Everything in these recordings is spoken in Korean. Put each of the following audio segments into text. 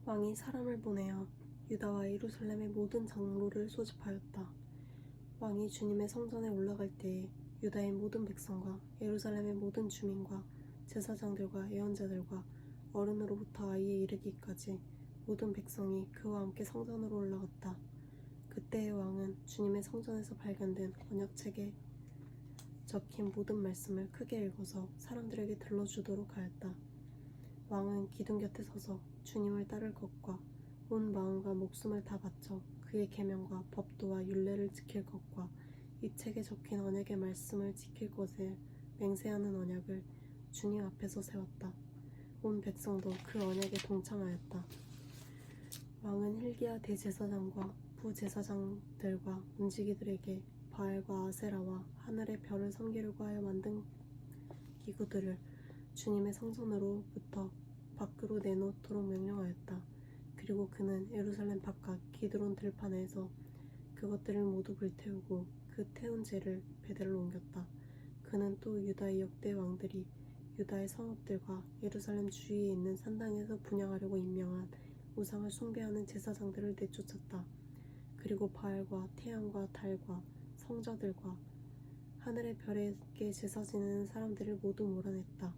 왕이 사람을 보내어 유다와 예루살렘의 모든 장로를 소집하였다. 왕이 주님의 성전에 올라갈 때에 유다의 모든 백성과 예루살렘의 모든 주민과 제사장들과 예언자들과 어른으로부터 아이에 이르기까지 모든 백성이 그와 함께 성전으로 올라갔다. 그때의 왕은 주님의 성전에서 발견된 언약책에 적힌 모든 말씀을 크게 읽어서 사람들에게 들려주도록 하였다. 왕은 기둥 곁에 서서 주님을 따를 것과 온 마음과 목숨을 다 바쳐 그의 계명과 법도와 율례를 지킬 것과 이 책에 적힌 언약의 말씀을 지킬 것을 맹세하는 언약을 주님 앞에서 세웠다. 온 백성도 그 언약에 동참하였다. 왕은 hil기야 대제사장과 부제사장들과 문지기들에게 바알과 아세라와 하늘의 별을 섬기려고 하여 만든 기구들을 주님의 성전으로부터 밖으로 내놓도록 명령하였다. 그리고 그는 예루살렘 바깥 기드론 들판에서 그것들을 모두 불태우고 그 태운 재를 베델로 옮겼다. 그는 또 유다의 역대 왕들이 유다의 성읍들과 예루살렘 주위에 있는 산당에서 분향하려고 임명한 우상을 숭배하는 제사장들을 내쫓았다. 그리고 바알과 태양과 달과 성자들과 하늘의 별에게 제사 지내는 사람들을 모두 몰아냈다.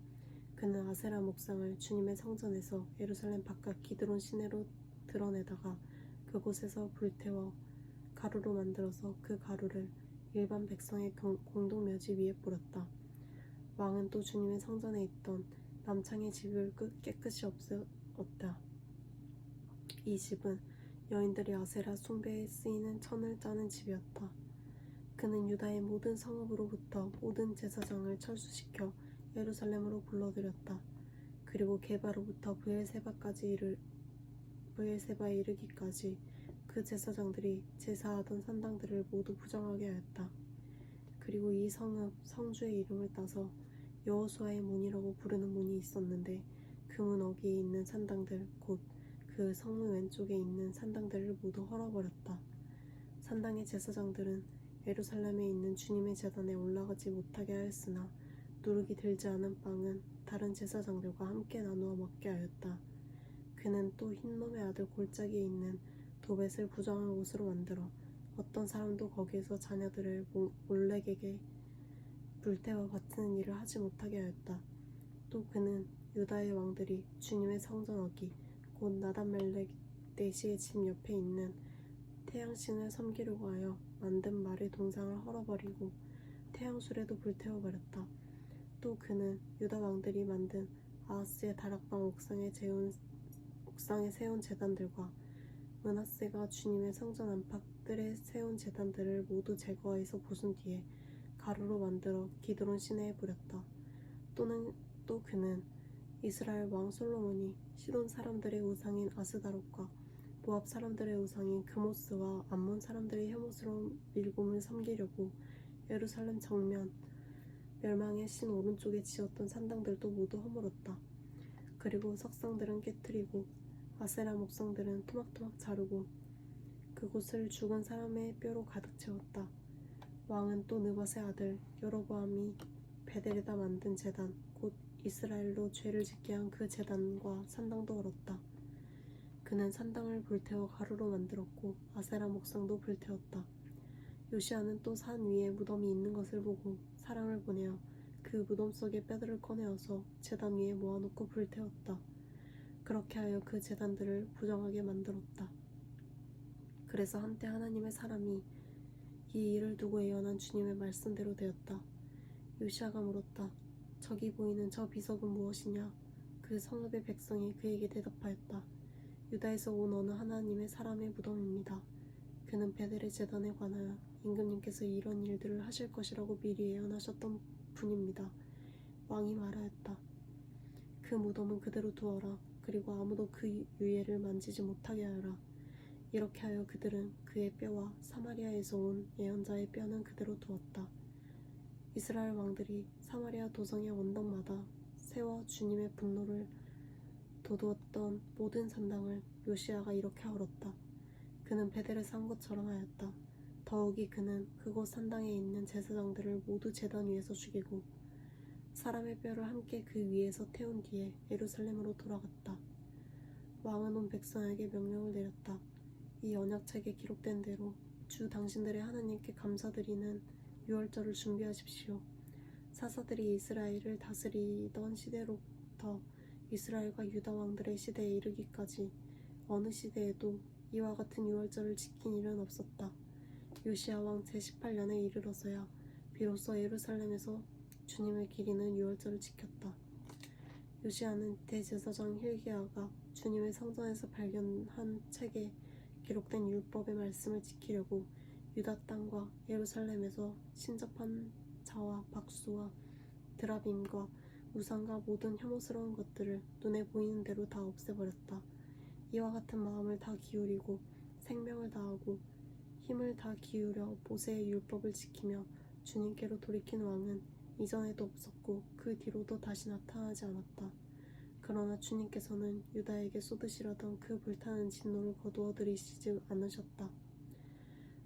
그는 아세라 목상을 주님의 성전에서 예루살렘 바깥 기드론 시내로 드러내다가 그곳에서 불태워 가루로 만들어서 그 가루를 일반 백성의 공동묘지 위에 뿌렸다. 왕은 또 주님의 성전에 있던 남창의 집을 깨끗이 없애었다. 이 집은 여인들이 아세라 숭배에 쓰이는 천을 짜는 집이었다. 그는 유다의 모든 성읍으로부터 모든 제사장을 철수시켜 예루살렘으로 불러들였다. 그리고 게바로부터 브엘세바에 이르기까지 그 제사장들이 제사하던 산당들을 모두 부정하게 하였다. 그리고 이 성읍 성주의 이름을 따서 여호수아의 문이라고 부르는 문이 있었는데 그 문 어귀에 있는 산당들 곧 그 성문 왼쪽에 있는 산당들을 모두 헐어버렸다. 산당의 제사장들은 예루살렘에 있는 주님의 제단에 올라가지 못하게 하였으나 누룩이 들지 않은 빵은 다른 제사장들과 함께 나누어 먹게 하였다. 그는 또 흰놈의 아들 골짜기에 있는 도벳을 부정한 곳으로 만들어 어떤 사람도 거기에서 자녀들을 몰렉에게 불태워 바치는 일을 하지 못하게 하였다. 또 그는 유다의 왕들이 주님의 성전 어기 곧 나단멜렉 네시의 집 옆에 있는 태양신을 섬기려고 하여 만든 말의 동상을 헐어버리고 태양술에도 불태워버렸다. 또 그는 유다 왕들이 만든 아하스의 다락방 옥상에 세운 제단들과 므낫세가 주님의 성전 안팎들에 세운 제단들을 모두 제거해서 부순 뒤에 가루로 만들어 기드론 시내에 뿌렸다. 또 그는 이스라엘 왕 솔로몬이 시돈 사람들의 우상인 아스다롯과 모압 사람들의 우상인 그모스와 암몬 사람들의 혐오스러운 밀곰을 섬기려고 예루살렘 정면 멸망의 신 오른쪽에 지었던 산당들도 모두 허물었다. 그리고 석상들은 깨뜨리고 아세라 목상들은 토막토막 자르고 그곳을 죽은 사람의 뼈로 가득 채웠다. 왕은 또 느밧의 아들 여로보암이 베델에다 만든 제단 곧 이스라엘로 죄를 짓게 한 그 제단과 산당도 헐었다. 그는 산당을 불태워 가루로 만들었고 아세라 목상도 불태웠다. 요시아는 또 산 위에 무덤이 있는 것을 보고 사람을 보내어 그 무덤 속의 뼈들을 꺼내어서 제단 위에 모아놓고 불태웠다. 그렇게 하여 그 제단들을 부정하게 만들었다. 그래서 한때 하나님의 사람이 이 일을 두고 예언한 주님의 말씀대로 되었다. 요시아가 물었다. 저기 보이는 저 비석은 무엇이냐? 그 성읍의 백성이 그에게 대답하였다. 유다에서 온 어느 하나님의 사람의 무덤입니다. 그는 베델의 제단에 관하여 임금님께서 이런 일들을 하실 것이라고 미리 예언하셨던 분입니다. 왕이 말하였다. 그 무덤은 그대로 두어라. 그리고 아무도 그 유해를 만지지 못하게 하여라. 이렇게 하여 그들은 그의 뼈와 사마리아에서 온 예언자의 뼈는 그대로 두었다. 이스라엘 왕들이 사마리아 도성의 언덕마다 세워 주님의 분노를 돋우었던 모든 산당을 요시아가 이렇게 헐었다. 그는 베델에서 한 것처럼 하였다. 더욱이 그는 그곳 산당에 있는 제사장들을 모두 제단 위에서 죽이고 사람의 뼈를 함께 그 위에서 태운 뒤에 예루살렘으로 돌아갔다. 왕은 온 백성에게 명령을 내렸다. 이 언약책에 기록된 대로 주 당신들의 하나님께 감사드리는 유월절을 준비하십시오. 사사들이 이스라엘을 다스리던 시대로부터 이스라엘과 유다 왕들의 시대에 이르기까지 어느 시대에도 이와 같은 유월절을 지킨 일은 없었다. 요시야 왕 제18년에 이르러서야 비로소 예루살렘에서 주님을 기리는 유월절을 지켰다. 요시야는 대제사장 hilki야가 주님의 성전에서 발견한 책에 기록된 율법의 말씀을 지키려고 유다 땅과 예루살렘에서 신접한 자와 박수와 드라빔과 우상과 모든 혐오스러운 것들을 눈에 보이는 대로 다 없애버렸다. 이와 같은 마음을 다 기울이고 생명을 다하고 힘을 다 기울여 모세의 율법을 지키며 주님께로 돌이킨 왕은 이전에도 없었고 그 뒤로도 다시 나타나지 않았다. 그러나 주님께서는 유다에게 쏟으시려던 그 불타는 진노를 거두어 들이시지 않으셨다.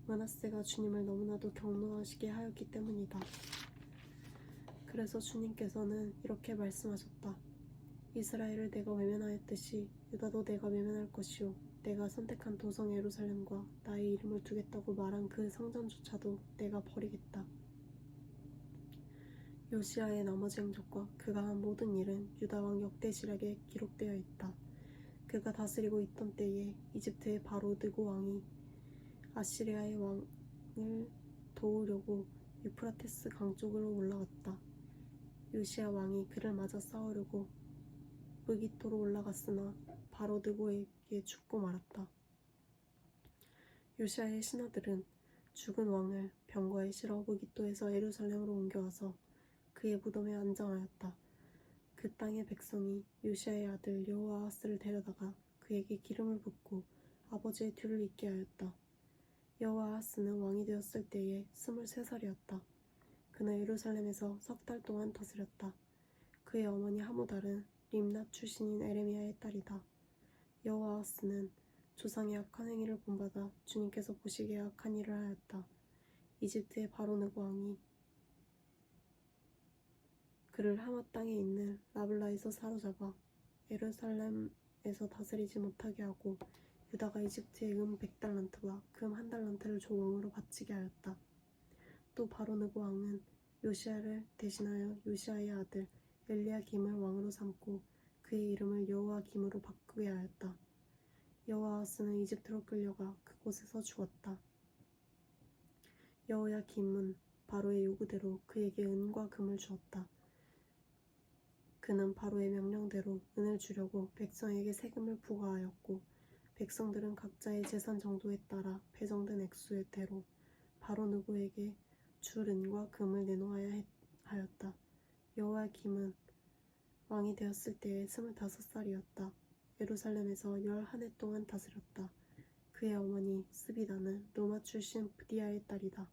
므낫세가 주님을 너무나도 경노하시게 하였기 때문이다. 그래서 주님께서는 이렇게 말씀하셨다. 이스라엘을 내가 외면하였듯이 유다도 내가 외면할 것이요 내가 선택한 도성 예루살렘과 나의 이름을 두겠다고 말한 그 성전조차도 내가 버리겠다. 요시야의 나머지 행적과 그가 한 모든 일은 유다왕 역대시락에 기록되어 있다. 그가 다스리고 있던 때에 이집트의 바로 느고 왕이 아시리아의 왕을 도우려고 유프라테스 강 쪽으로 올라갔다. 요시야 왕이 그를 맞아 싸우려고 무기토로 올라갔으나 바로 느고에게 죽고 말았다. 요시야의 신하들은 죽은 왕을 병거에 실어 무기토에서 예루살렘으로 옮겨와서 그의 무덤에 안장하였다. 그 땅의 백성이 요시야의 아들 여호아하스를 데려다가 그에게 기름을 붓고 아버지의 뒤를 잇게 하였다. 여호아하스는 왕이 되었을 때에 23살이었다. 그는 예루살렘에서 3달 동안 다스렸다. 그의 어머니 하무달은 림낫 출신인 에레미야의 딸이다. 여호아하스는 조상의 악한 행위를 본받아 주님께서 보시기에 악한 일을 하였다. 이집트의 바로 느고 왕이 그를 하맛 땅에 있는 라블라에서 사로잡아 예루살렘에서 다스리지 못하게 하고 유다가 이집트에 100달란트와 금 1달란트를 조공으로 바치게 하였다. 또 바로 느고 왕은 요시야를 대신하여 요시야의 아들 엘리야김을 왕으로 삼고 그의 이름을 여호와김으로 바꾸게 하였다. 여호아하스는 이집트로 끌려가 그곳에서 죽었다. 여호야김은 바로의 요구대로 그에게 은과 금을 주었다. 그는 바로의 명령대로 은을 주려고 백성에게 세금을 부과하였고 백성들은 각자의 재산 정도에 따라 배정된 액수의 대로 바로 느고에게 줄 은과 금을 내놓아야 하였다. 여호야김은 왕이 되었을 때에 25살이었다. 예루살렘에서 11해 동안 다스렸다. 그의 어머니 스비다는 로마 출신 브디아의 딸이다.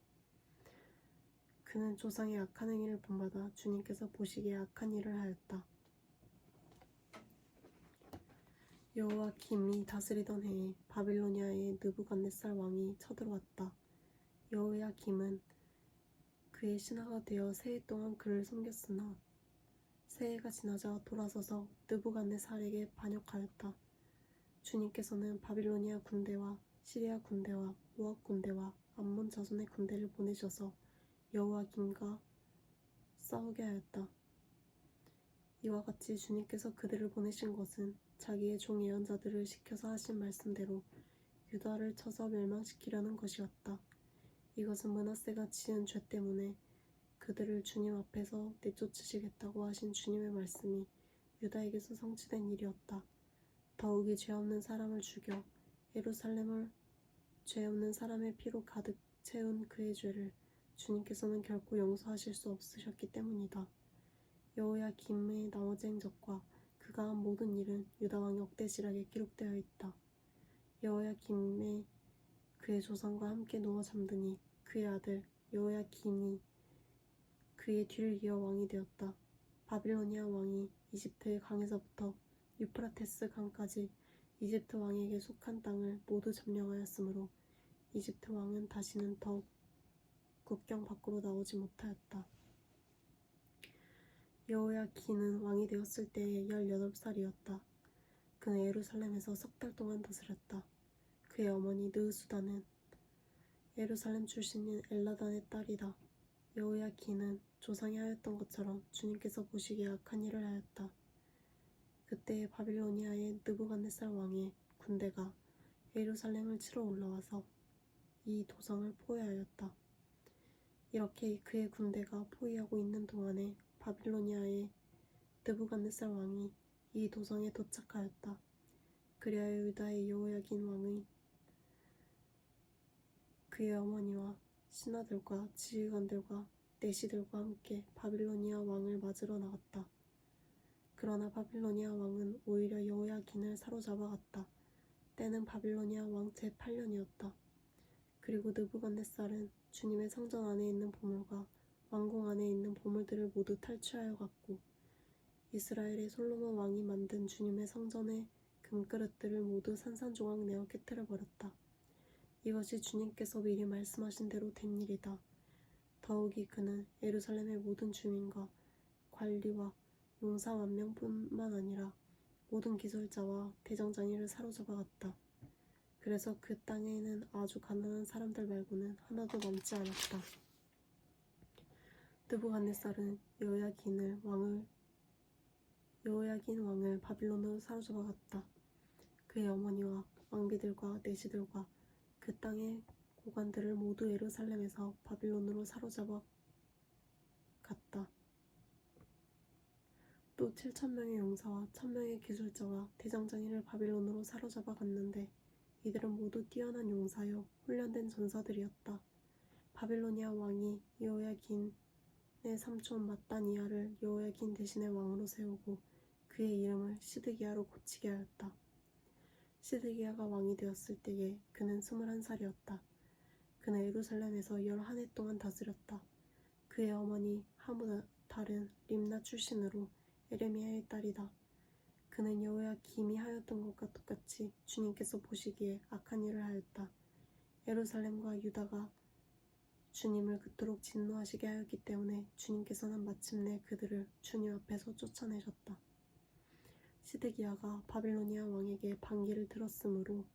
그는 조상의 악한 행위를 본받아 주님께서 보시기에 악한 일을 하였다. 여호야김이 다스리던 해에 바빌로니아의 느부갓네살 왕이 쳐들어왔다. 여호야김은 그의 신하가 되어 새해 동안 그를 섬겼으나 새해가 지나자 돌아서서 느부갓네살에게 반역하였다. 주님께서는 바빌로니아 군대와 시리아 군대와 모압 군대와 암몬 자손의 군대를 보내셔서 여호야김과 싸우게 하였다. 이와 같이 주님께서 그들을 보내신 것은 자기의 종 예언자들을 시켜서 하신 말씀대로 유다를 쳐서 멸망시키려는 것이었다. 이것은 므낫세가 지은 죄 때문에 그들을 주님 앞에서 내쫓으시겠다고 하신 주님의 말씀이 유다에게서 성취된 일이었다. 더욱이 죄 없는 사람을 죽여 예루살렘을 죄 없는 사람의 피로 가득 채운 그의 죄를 주님께서는 결코 용서하실 수 없으셨기 때문이다. 여호야김의 나머지 행적과 그가 한 모든 일은 유다왕 역대시락에 기록되어 있다. 여호야김의 그의 조상과 함께 누워 잠드니 그의 아들 여호야긴이 그의 뒤를 이어 왕이 되었다. 바빌로니아 왕이 이집트의 강에서부터 유프라테스 강까지 이집트 왕에게 속한 땅을 모두 점령하였으므로 이집트 왕은 다시는 더욱 국경 밖으로 나오지 못하였다. 여호야긴은 왕이 되었을 때에 18살이었다. 그는 예루살렘에서 3달 동안 다스렸다. 그의 어머니 느흐수다는 예루살렘 출신인 엘라단의 딸이다. 여호야긴은 조상이 하였던 것처럼 주님께서 보시기에 악한 일을 하였다. 그때에 바빌로니아의 느부갓네살 왕의 군대가 예루살렘을 치러 올라와서 이 도성을 포위하였다. 이렇게 그의 군대가 포위하고 있는 동안에 바빌로니아의 느부갓네살 왕이 이 도성에 도착하였다. 그리하여 유다의 여호야긴 왕의 그의 어머니와 신하들과 지휘관들과 내시들과 함께 바빌로니아 왕을 맞으러 나갔다. 그러나 바빌로니아 왕은 오히려 여호야긴을 사로잡아 갔다. 때는 바빌로니아 왕 제8년이었다. 그리고 느부갓네살은 주님의 성전 안에 있는 보물과 왕궁 안에 있는 보물들을 모두 탈취하여 갔고 이스라엘의 솔로몬 왕이 만든 주님의 성전의 금그릇들을 모두 산산조각 내어 깨뜨려 버렸다. 이것이 주님께서 미리 말씀하신 대로 된 일이다. 더욱이 그는 예루살렘의 모든 주민과 관리와 용사 10,000명뿐만 아니라 모든 기술자와 대장장이를 사로잡아 갔다. 그래서 그 땅에는 아주 가난한 사람들 말고는 하나도 남지 않았다. 느부갓네살은 여호야긴 왕을 바빌론으로 사로잡아 갔다. 그의 어머니와 왕비들과 내시들과 그 땅의 고관들을 모두 예루살렘에서 바빌론으로 사로잡아 갔다. 또 7,000명의 용사와 1,000명의 기술자와 대장장이를 바빌론으로 사로잡아 갔는데 이들은 모두 뛰어난 용사여 훈련된 전사들이었다. 바빌로니아 왕이 여호야긴의 삼촌 마따니아를 여호야긴 대신에 왕으로 세우고 그의 이름을 시드기야로 고치게 하였다. 시드기야가 왕이 되었을 때에 그는 21살이었다. 그는 예루살렘에서 11해 동안 다스렸다. 그의 어머니 하무달은 림나 출신으로 에레미야의 딸이다. 그는 여호야김이 하였던 것과 똑같이 주님께서 보시기에 악한 일을 하였다. 예루살렘과 유다가 주님을 그토록 진노하시게 하였기 때문에 주님께서는 마침내 그들을 주님 앞에서 쫓아내셨다. 시드기야가 바빌로니아 왕에게 반기를 들었으므로